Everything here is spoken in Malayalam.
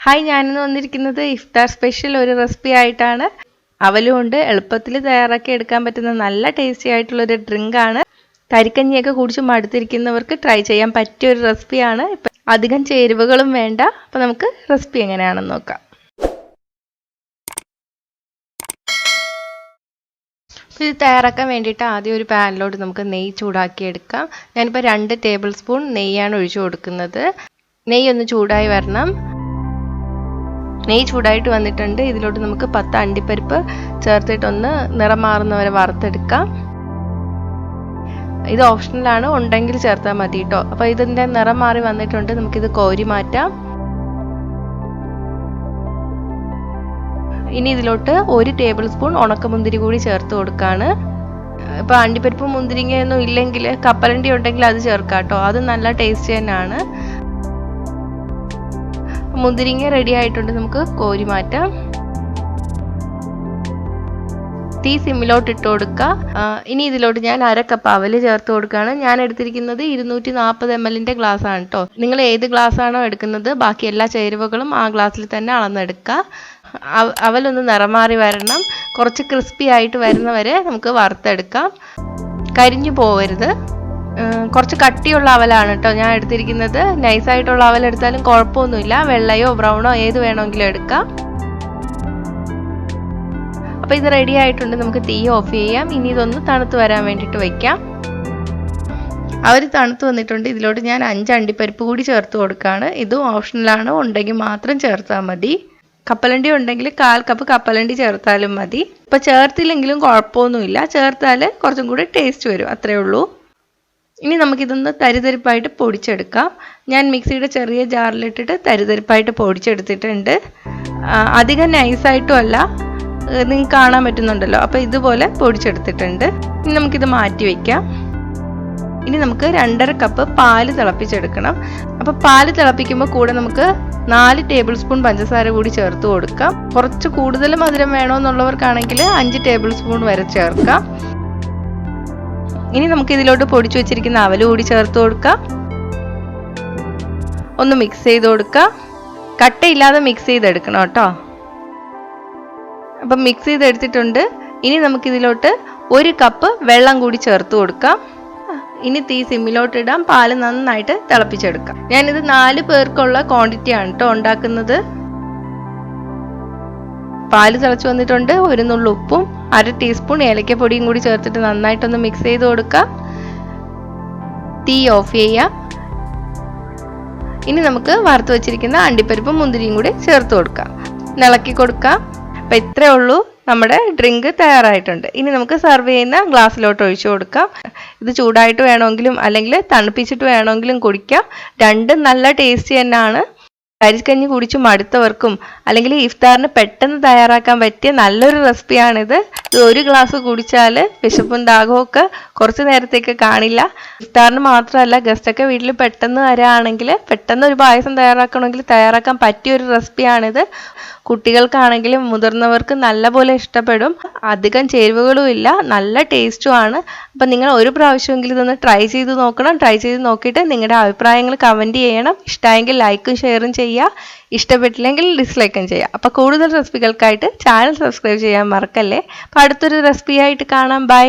ഹായ്, ഞാനിന്ന് വന്നിരിക്കുന്നത് ഇഫ്താർ സ്പെഷ്യൽ ഒരു റെസിപ്പി ആയിട്ടാണ്. അവലും കൊണ്ട് എളുപ്പത്തിൽ തയ്യാറാക്കി എടുക്കാൻ പറ്റുന്ന നല്ല ടേസ്റ്റി ആയിട്ടുള്ളൊരു ഡ്രിങ്കാണ്. തരിക്കഞ്ഞിയൊക്കെ കുടിച്ച് മടുത്തിരിക്കുന്നവർക്ക് ട്രൈ ചെയ്യാൻ പറ്റിയ ഒരു റെസിപ്പിയാണ്. ഇപ്പം അധികം ചേരുവകളും വേണ്ട. അപ്പം നമുക്ക് റെസിപ്പി എങ്ങനെയാണെന്ന് നോക്കാം. ഇത് തയ്യാറാക്കാൻ വേണ്ടിയിട്ട് ആദ്യം ഒരു പാനിലോട്ട് നമുക്ക് നെയ്യ് ചൂടാക്കി എടുക്കാം. ഞാനിപ്പോൾ 2 ടേബിൾ സ്പൂൺ നെയ്യാണ് ഒഴിച്ചു കൊടുക്കുന്നത്. നെയ്യ് ഒന്ന് ചൂടായി വരണം. നെയ്യ് ചൂടായിട്ട് വന്നിട്ടുണ്ട്. ഇതിലോട്ട് നമുക്ക് 10 അണ്ടിപ്പരിപ്പ് ചേർത്തിട്ടൊന്ന് നിറം മാറുന്നവരെ വറുത്തെടുക്കാം. ഇത് ഓപ്ഷണലാണ്, ഉണ്ടെങ്കിൽ ചേർത്താൽ മതി കേട്ടോ. അപ്പോൾ ഇതിൻ്റെ നിറം മാറി വന്നിട്ടുണ്ട്. നമുക്കിത് കോരി മാറ്റാം. ഇനി ഇതിലോട്ട് 1 ടേബിൾ സ്പൂൺ ഉണക്കമുന്തിരി കൂടി ചേർത്ത് കൊടുക്കുകയാണ്. ഇപ്പോൾ അണ്ടിപ്പരിപ്പ് മുന്തിരിങ്ങയൊന്നും ഇല്ലെങ്കിൽ കപ്പലണ്ടി ഉണ്ടെങ്കിൽ അത് ചേർക്കാം കേട്ടോ. അത് നല്ല ടേസ്റ്റ് തന്നെയാണ്. മുന്തിരിങ്ങ റെഡി ആയിട്ടുണ്ട്. നമുക്ക് കോരി മാറ്റാം. തീ സിമ്മിലോട്ട് ഇട്ട് കൊടുക്കുക. ഇനി ഇതിലോട്ട് ഞാൻ 1/2 കപ്പ് അവല് ചേർത്ത് കൊടുക്കുകയാണ്. ഞാൻ എടുത്തിരിക്കുന്നത് 240 ml ഗ്ലാസ് ആണ് കേട്ടോ. നിങ്ങൾ ഏത് ഗ്ലാസ് ആണോ എടുക്കുന്നത് ബാക്കി എല്ലാ ചേരുവകളും ആ ഗ്ലാസ്സിൽ തന്നെ അളന്നെടുക്കുക. അവലൊന്ന് നിറമാറി വരണം. കുറച്ച് ക്രിസ്പി ആയിട്ട് വരുന്നവരെ നമുക്ക് വറുത്തെടുക്കാം. കരിഞ്ഞു പോവരുത്. കുറച്ച് കട്ടിയുള്ള അവലാണ് കേട്ടോ ഞാൻ എടുത്തിരിക്കുന്നത്. നൈസായിട്ടുള്ള അവൽ എടുത്താലും കുഴപ്പമൊന്നുമില്ല. വെള്ളയോ ബ്രൗണോ ഏത് വേണമെങ്കിലും എടുക്കാം. അപ്പോൾ ഇത് റെഡി ആയിട്ടുണ്ട്. നമുക്ക് തീ ഓഫ് ചെയ്യാം. ഇനി ഇതൊന്ന് തണുത്ത് വരാൻ വേണ്ടിയിട്ട് വയ്ക്കാം. അവർ തണുത്ത് വന്നിട്ടുണ്ട്. ഇതിലോട്ട് ഞാൻ 5 അണ്ടിപ്പരിപ്പ് കൂടി ചേർത്ത് കൊടുക്കുകയാണ്. ഇതും ഓപ്ഷണലാണ്, ഉണ്ടെങ്കിൽ മാത്രം ചേർത്താൽ മതി. കപ്പലണ്ടി ഉണ്ടെങ്കിൽ 1/4 കപ്പ് കപ്പലണ്ടി ചേർത്താലും മതി. ഇപ്പോൾ ചേർത്തില്ലെങ്കിലും കുഴപ്പമൊന്നുമില്ല. ചേർത്താൽ കുറച്ചും കൂടി ടേസ്റ്റ് വരും, അത്രേ ഉള്ളൂ. ഇനി നമുക്കിതൊന്ന് തരിതരിപ്പായിട്ട് പൊടിച്ചെടുക്കാം. ഞാൻ മിക്സിയുടെ ചെറിയ ജാറിലിട്ടിട്ട് തരിതരിപ്പായിട്ട് പൊടിച്ചെടുത്തിട്ടുണ്ട്. അധികം നൈസായിട്ടും അല്ല, നിങ്ങൾക്ക് കാണാൻ പറ്റുന്നുണ്ടല്ലോ. അപ്പോൾ ഇതുപോലെ പൊടിച്ചെടുത്തിട്ടുണ്ട്. ഇനി നമുക്കിത് മാറ്റി വയ്ക്കാം. ഇനി നമുക്ക് 2.5 കപ്പ് പാല് തിളപ്പിച്ചെടുക്കണം. അപ്പോൾ പാല് തിളപ്പിക്കുമ്പോൾ കൂടെ നമുക്ക് 4 ടേബിൾ സ്പൂൺ പഞ്ചസാര കൂടി ചേർത്ത് കൊടുക്കാം. കുറച്ച് കൂടുതൽ മധുരം വേണമെന്നുള്ളവർക്കാണെങ്കിൽ 5 ടേബിൾ സ്പൂൺ വരെ ചേർക്കാം. ഇനി നമുക്ക് ഇതിലോട്ട് പൊടിച്ചു വെച്ചിരിക്കുന്ന അവല് കൂടി ചേർത്ത് കൊടുക്കാം. ഒന്ന് മിക്സ് ചെയ്ത് കൊടുക്കാം. കട്ടയില്ലാതെ മിക്സ് ചെയ്തെടുക്കണം കേട്ടോ. അപ്പം മിക്സ് ചെയ്തെടുത്തിട്ടുണ്ട്. ഇനി നമുക്കിതിലോട്ട് 1 കപ്പ് വെള്ളം കൂടി ചേർത്ത് കൊടുക്കാം. ഇനി തീ സിമ്മിലോട്ട് ഇടാം. പാല് നന്നായിട്ട് തിളപ്പിച്ചെടുക്കാം. ഞാനിത് 4 പേർക്കുള്ള ക്വാണ്ടിറ്റി ആണ് കേട്ടോ ഉണ്ടാക്കുന്നത്. പാല് തിളച്ച് വന്നിട്ടുണ്ട്. 1 നുള്ളു ഉപ്പും 1/2 ടീസ്പൂൺ ഏലക്കപ്പൊടിയും കൂടി ചേർത്തിട്ട് നന്നായിട്ടൊന്ന് മിക്സ് ചെയ്ത് കൊടുക്കാം. തീ ഓഫ് ചെയ്യാം. ഇനി നമുക്ക് വറുത്ത് വെച്ചിരിക്കുന്ന അണ്ടിപ്പരിപ്പും മുന്തിരിയും കൂടി ചേർത്ത് കൊടുക്കാം. ഇളക്കി കൊടുക്കാം. അപ്പം ഇത്രയേ ഉള്ളൂ, നമ്മുടെ ഡ്രിങ്ക് തയ്യാറായിട്ടുണ്ട്. ഇനി നമുക്ക് സെർവ് ചെയ്യുന്ന ഗ്ലാസ്സിലോട്ട് ഒഴിച്ചു കൊടുക്കാം. ഇത് ചൂടായിട്ട് വേണമെങ്കിലും അല്ലെങ്കിൽ തണുപ്പിച്ചിട്ട് വേണമെങ്കിലും കുടിക്കാം. രണ്ടും നല്ല ടേസ്റ്റി തന്നെയാണ്. കരിക്കഞ്ഞി കുടിച്ച് മടുത്തവർക്കും അല്ലെങ്കിൽ ഇഫ്താറിന് പെട്ടെന്ന് തയ്യാറാക്കാൻ പറ്റിയ നല്ലൊരു റെസിപ്പിയാണിത്. ഇത് 1 ഗ്ലാസ് കുടിച്ചാൽ വിശപ്പും ദാഹവും ഒക്കെ കുറച്ച് നേരത്തേക്ക് കാണില്ല. ഇഫ്താറിന് മാത്രമല്ല, ഗസ്റ്റൊക്കെ വീട്ടിൽ പെട്ടെന്ന് വരാണെങ്കിൽ പെട്ടെന്ന് ഒരു പായസം തയ്യാറാക്കണമെങ്കിൽ തയ്യാറാക്കാൻ പറ്റിയ ഒരു റെസിപ്പിയാണിത്. കുട്ടികൾക്കാണെങ്കിലും മുതിർന്നവർക്ക് നല്ലപോലെ ഇഷ്ടപ്പെടും. അധികം ചേരുവകളും ഇല്ല, നല്ല ടേസ്റ്റുമാണ്. അപ്പം നിങ്ങൾ ഒരു പ്രാവശ്യമെങ്കിലും ഇതൊന്ന് ട്രൈ ചെയ്ത് നോക്കണം. ട്രൈ ചെയ്ത് നോക്കിയിട്ട് നിങ്ങളുടെ അഭിപ്രായങ്ങൾ കമൻറ്റ് ചെയ്യണം. ഇഷ്ടമായെങ്കിൽ ലൈക്കും ഷെയറും ചെയ്യുക. ഇഷ്ടപ്പെട്ടില്ലെങ്കിൽ ഡിസ്ലൈക്കും ചെയ്യുക. അപ്പോൾ കൂടുതൽ റെസിപ്പികൾക്കായിട്ട് ചാനൽ സബ്സ്ക്രൈബ് ചെയ്യാൻ മറക്കല്ലേ. അപ്പോൾ അടുത്തൊരു റെസിപ്പിയായിട്ട് കാണാം. ബൈ.